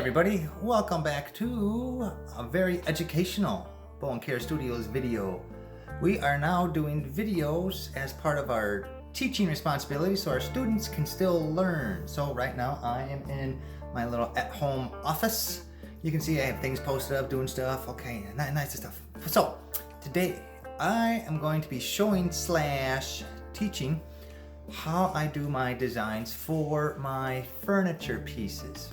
everybody, welcome back to a very educational Beau and Care Studios video. We are now doing videos as part of our teaching responsibility so our students can still learn. So right now I am in my little at-home office. You can see I have things posted up, doing stuff, okay, nice stuff. So today I am going to be showing / teaching how I do my designs for my furniture pieces.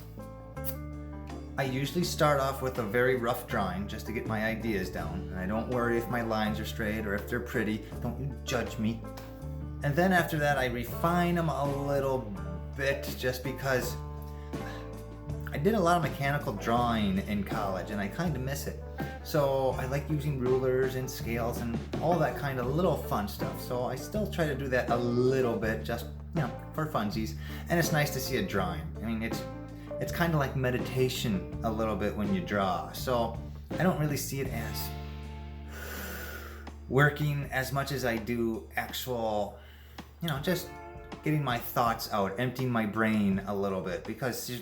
I usually start off with a very rough drawing just to get my ideas down, and I don't worry if my lines are straight or if they're pretty. Don't you judge me. And then after that I refine them a little bit just because I did a lot of mechanical drawing in college and I kind of miss it. So I like using rulers and scales and all that kind of little fun stuff. So I still try to do that a little bit, just, for funsies. And it's nice to see a drawing. I mean, it's kind of like meditation a little bit when you draw. So I don't really see it as working as much as I do actual, just getting my thoughts out, emptying my brain a little bit. Because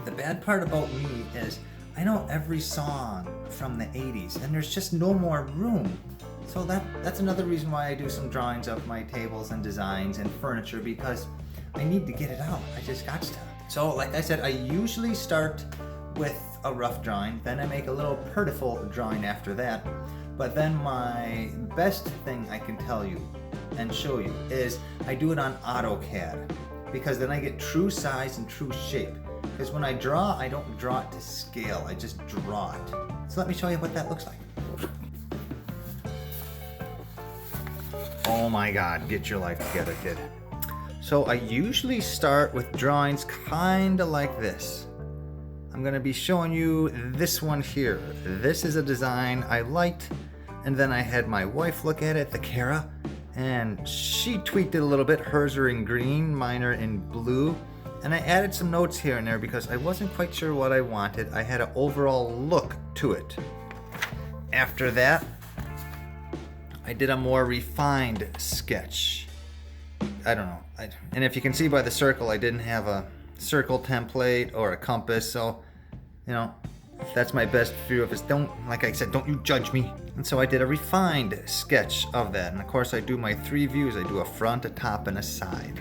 the bad part about me is I know every song from the 80s and there's just no more room. So that's another reason why I do some drawings of my tables and designs and furniture, because I need to get it out. I just got to. So like I said, I usually start with a rough drawing, then I make a little prettiful drawing after that. But then my best thing I can tell you and show you is I do it on AutoCAD, because then I get true size and true shape. Because when I draw, I don't draw it to scale, I just draw it. So let me show you what that looks like. Oh my God, get your life together, kid. So I usually start with drawings kind of like this. I'm going to be showing you this one here. This is a design I liked, and then I had my wife look at it, the Kara, and she tweaked it a little bit. Hers are in green, mine are in blue. And I added some notes here and there because I wasn't quite sure what I wanted. I had an overall look to it. After that, I did a more refined sketch. I don't know. And if you can see by the circle, I didn't have a circle template or a compass. So, that's my best view of it. Like I said, don't you judge me. And so I did a refined sketch of that. And of course I do my 3 views. I do a front, a top, and a side.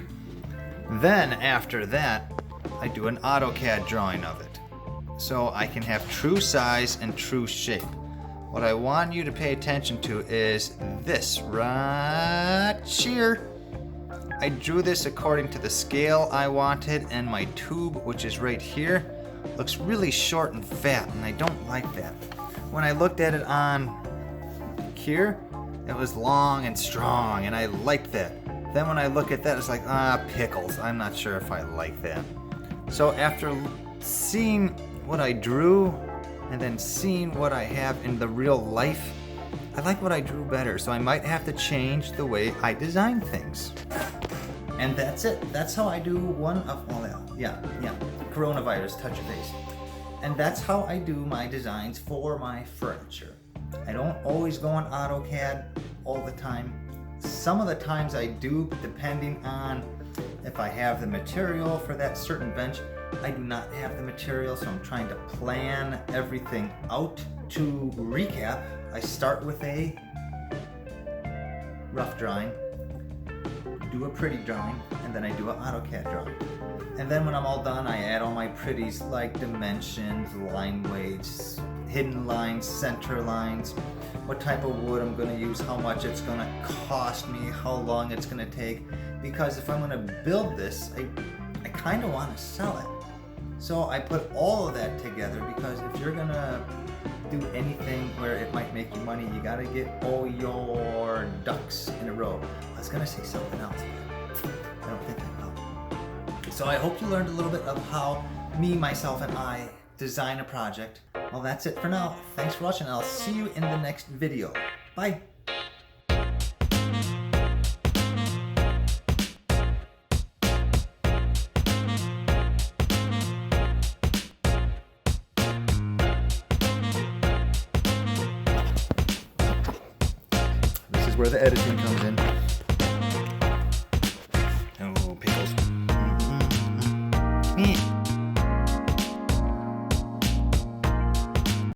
Then after that, I do an AutoCAD drawing of it. So I can have true size and true shape. What I want you to pay attention to is this right here. I drew this according to the scale I wanted, and my tube, which is right here, looks really short and fat, and I don't like that. When I looked at it on here, it was long and strong, and I liked that. Then when I look at that, it's like, pickles. I'm not sure if I like that. So after seeing what I drew and then seeing what I have in the real life, I like what I drew better. So I might have to change the way I design things. And that's it. That's how I do coronavirus, touch your face. And that's how I do my designs for my furniture. I don't always go on AutoCAD all the time. Some of the times I do, depending on if I have the material for that certain bench. I do not have the material, so I'm trying to plan everything out. To recap, I start with a rough drawing, do a pretty drawing, and then I do an AutoCAD drawing. And then when I'm all done, I add all my pretties like dimensions, line weights, hidden lines, center lines, what type of wood I'm going to use, how much it's going to cost me, how long it's going to take. Because if I'm going to build this, I kind of want to sell it. So I put all of that together, because if you're going to do anything where it might make you money, you got to get all your ducks in a row. I was going to say something else, but I don't think I will. So I hope you learned a little bit of how me, myself, and I design a project. Well, that's it for now. Thanks for watching. I'll see you in the next video. Bye. This is where the editing comes in.